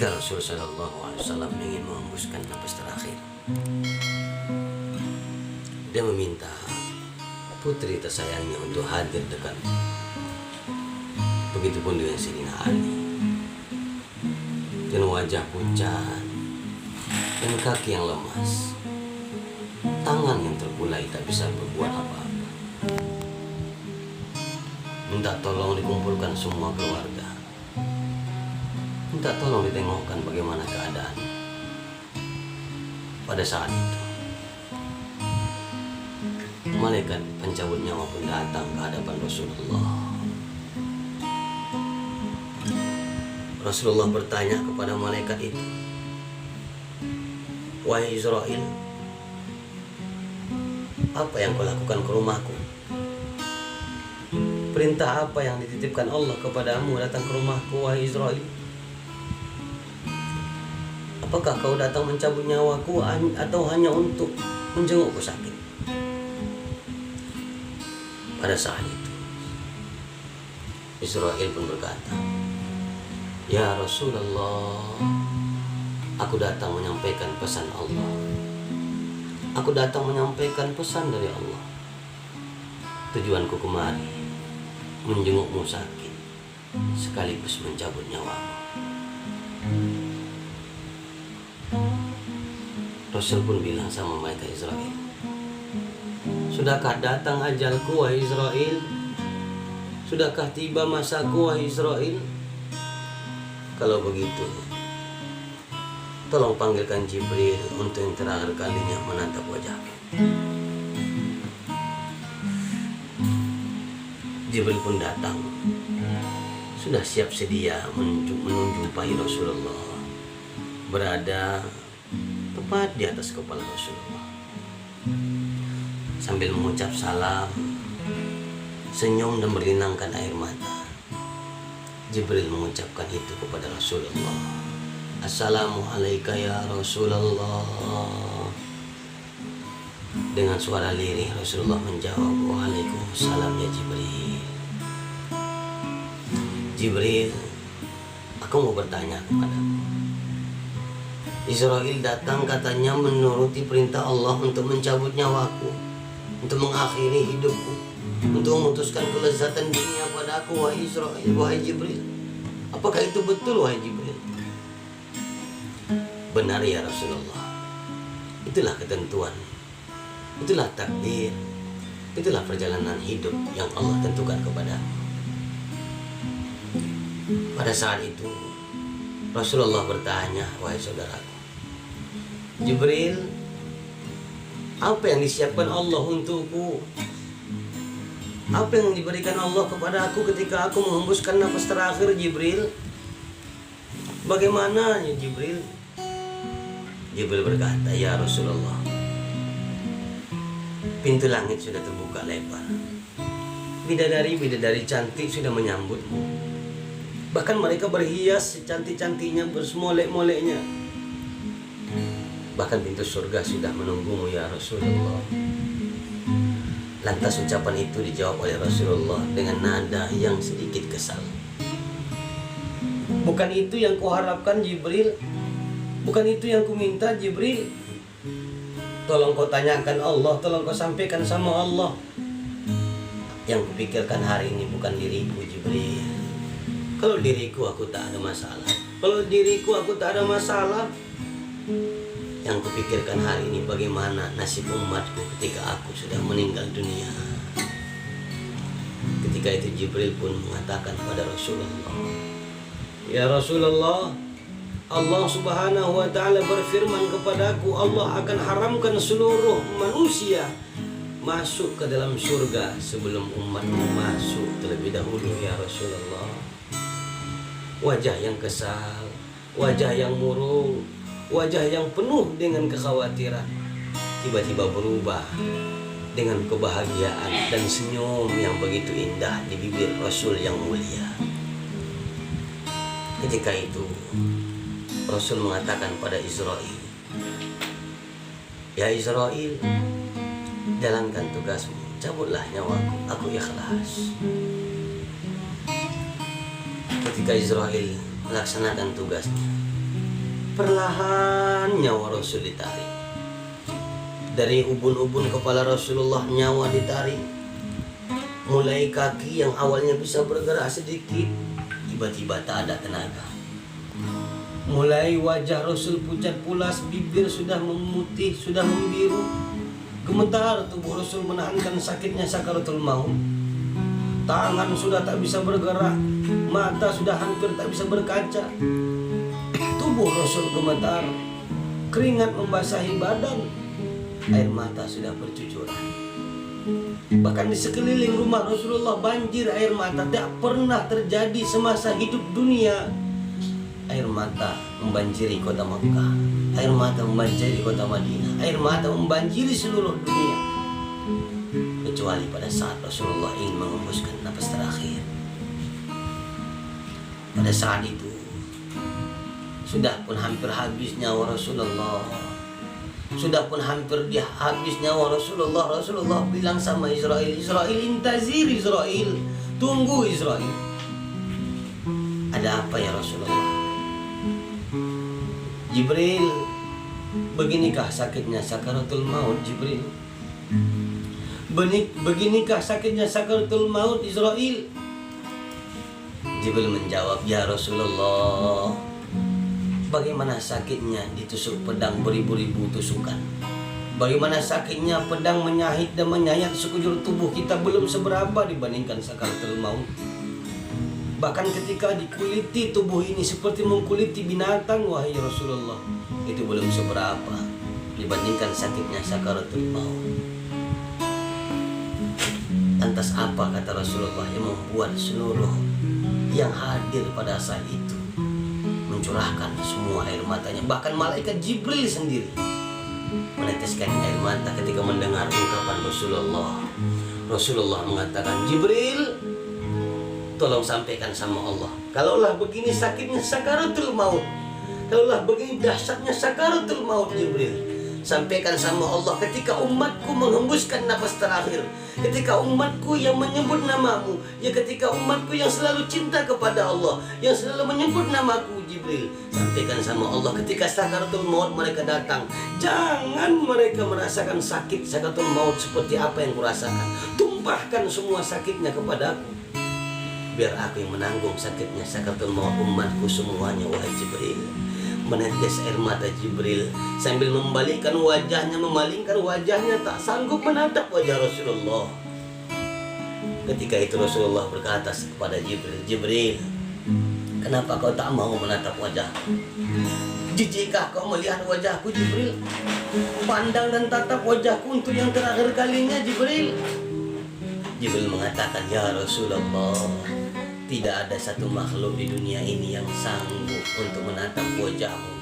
Ketika Rasulullah SAW ingin menghembuskan nafas terakhir, dia meminta putri tersayangnya untuk hadir dekat. Begitupun dengan Sayyidina Ali, dengan wajah pucat dan kaki yang lemas, tangan yang terkulai tak bisa berbuat apa-apa. Minta tolong dikumpulkan semua keluarga, minta tolong ditengokkan bagaimana keadaan. Pada saat itu, malaikat pencabut nyawa pun datang ke hadapan Rasulullah. Rasulullah bertanya kepada malaikat itu, "Wahai Israel, apa yang kau lakukan ke rumahku? Perintah apa yang dititipkan Allah kepadamu datang ke rumahku, wahai Israel? Apakah kau datang mencabut nyawaku atau hanya untuk menjengukku sakit?" Pada saat itu, Israel pun berkata, "Ya Rasulullah, aku datang menyampaikan pesan Allah. Aku datang menyampaikan pesan dari Allah. Tujuanku kemari menjengukmu sakit, sekaligus mencabut nyawamu." Rasul pun bilang sama malaikat Israel, "Sudahkah datang ajalku, wahai Israel? Sudahkah tiba masaku, wahai Israel? Kalau begitu, tolong panggilkan Jibril untuk yang terakhir kalinya menatap wajahku." Jibril pun datang, sudah siap sedia menjumpai Rasulullah, berada tepat di atas kepala Rasulullah. Sambil mengucap salam, senyum dan berlinangkan air mata, Jibril mengucapkan itu kepada Rasulullah, "Assalamualaikum ya Rasulullah." Dengan suara lirih Rasulullah menjawab, "Waalaikumsalam ya Jibril." "Jibril, aku mau bertanya kepadamu. Israel datang katanya menuruti perintah Allah untuk mencabut nyawaku, untuk mengakhiri hidupku, untuk memutuskan kelezatan dunia padaku, wahai Israel, wahai Jibril. Apakah itu betul, wahai Jibril?" "Benar ya Rasulullah. Itulah ketentuan, itulah takdir, itulah perjalanan hidup yang Allah tentukan kepadamu." Pada saat itu Rasulullah bertanya, "Wahai saudaraku, Jibril, apa yang disiapkan Allah untukku? Apa yang diberikan Allah kepada aku ketika aku menghembuskan nafas terakhir, Jibril? Bagaimana ya Jibril?" Jibril berkata, "Ya Rasulullah, pintu langit sudah terbuka lebar. Bidadari-bidadari cantik sudah menyambutmu. Bahkan mereka berhias secantik-cantiknya, bersemolek-moleknya. Bahkan pintu surga sudah menunggumu ya Rasulullah." Lantas ucapan itu dijawab oleh Rasulullah dengan nada yang sedikit kesal. "Bukan itu yang kuharapkan, Jibril. Bukan itu yang kuminta, Jibril. Tolong kau tanyakan Allah, tolong kau sampaikan sama Allah. Yang kupikirkan hari ini bukan diriku, Jibril. Kalau diriku aku tak ada masalah. Kalau diriku aku tak ada masalah. Yang kupikirkan hari ini bagaimana nasib umatku ketika aku sudah meninggal dunia." Ketika itu Jibril pun mengatakan pada Rasulullah, "Ya Rasulullah, Allah Subhanahu wa ta'ala berfirman kepadaku, Allah akan haramkan seluruh manusia masuk ke dalam surga sebelum umatmu masuk terlebih dahulu ya Rasulullah." Wajah yang kesal, wajah yang murung, wajah yang penuh dengan kekhawatiran tiba-tiba berubah dengan kebahagiaan dan senyum yang begitu indah di bibir Rasul yang mulia. Ketika itu Rasul mengatakan pada Israel, "Ya Israel, jalankan tugasmu, cabutlah nyawaku, aku ikhlas." Ketika Israel melaksanakan tugasnya, Perlahan nyawa Rasul ditarik. Dari ubun-ubun kepala Rasulullah nyawa ditarik. Mulai kaki yang awalnya bisa bergerak sedikit, tiba-tiba tak ada tenaga. Mulai wajah Rasul pucat pulas, bibir sudah memutih, sudah membiru. Gemetar tubuh Rasul menahankan sakitnya sakaratul maut. Tangan sudah tak bisa bergerak, mata sudah hampir tak bisa berkaca. Tubuh Rasul gemetar, keringat membasahi badan, air mata sudah bercucuran. Bahkan di sekeliling rumah Rasulullah banjir air mata. Tak pernah terjadi semasa hidup dunia. Air mata membanjiri kota Makkah, air mata membanjiri kota Madinah, air mata membanjiri seluruh dunia, kecuali pada saat Rasulullah ingin mengembuskan napas terakhir. Pada saat itu sudah pun hampir habis nyawa Rasulullah. Sudah pun hampir habis nyawa Rasulullah. Rasulullah bilang sama Israel, Israel, intazir Israel, tunggu Israel. Ada apa ya Rasulullah? Jibril, beginikah sakitnya sakaratul maut Jibril? Beginikah sakitnya sakaratul maut Israel? Jibril menjawab, ya Rasulullah, bagaimana sakitnya ditusuk pedang beribu-ribu tusukan? Bagaimana sakitnya pedang menyahit dan menyayat sekujur tubuh kita belum seberapa dibandingkan sakaratul maut. Bahkan ketika dikuliti tubuh ini seperti mengkuliti binatang, wahai Rasulullah, itu belum seberapa dibandingkan sakitnya sakaratul maut. Lantas apa kata Rasulullah yang membuat seluruh yang hadir pada saat itu mencurahkan semua air matanya? Bahkan malaikat Jibril sendiri meneteskan air mata ketika mendengar ungkapan Rasulullah. Rasulullah mengatakan, Jibril, tolong sampaikan sama Allah, kalaulah begini sakitnya sakaratul maut, kalaulah begini dahsyatnya sakaratul maut, Jibril, sampaikan sama Allah ketika umatku menghembuskan napas terakhir, ketika umatku yang menyebut namamu, ya ketika umatku yang selalu cinta kepada Allah, yang selalu menyebut namaku, Jibril, sampaikan sama Allah ketika sakaratul maut mereka datang, jangan mereka merasakan sakit sakaratul maut seperti apa yang kurasakan. Tumpahkan semua sakitnya kepadaku, biar aku yang menanggung sakitnya sakaratul maut umatku semuanya, wahai Jibril. Menetes air mata Jibril sambil membalikkan wajahnya, memalingkan wajahnya, tak sanggup menatap wajah Rasulullah. Ketika itu Rasulullah berkata kepada Jibril, Jibril, kenapa kau tak mau menatap wajahku? Jijikkah kau melihat wajahku, Jibril? Pandang dan tatap wajahku untuk yang terakhir kalinya, Jibril. Jibril mengatakan, ya Rasulullah, tidak ada satu makhluk di dunia ini yang sanggup untuk menatap wajahmu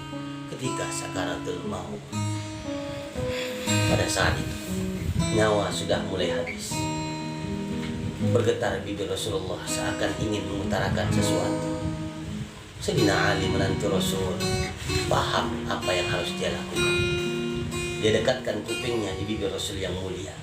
ketika sakaratul maut. Pada saat itu nyawa sudah mulai habis. Bergetar bibir Rasulullah seakan ingin mengutarakan sesuatu. Sayyidina Ali menantu Rasul paham apa yang harus dia lakukan. Dia dekatkan kupingnya di bibir Rasul yang mulia.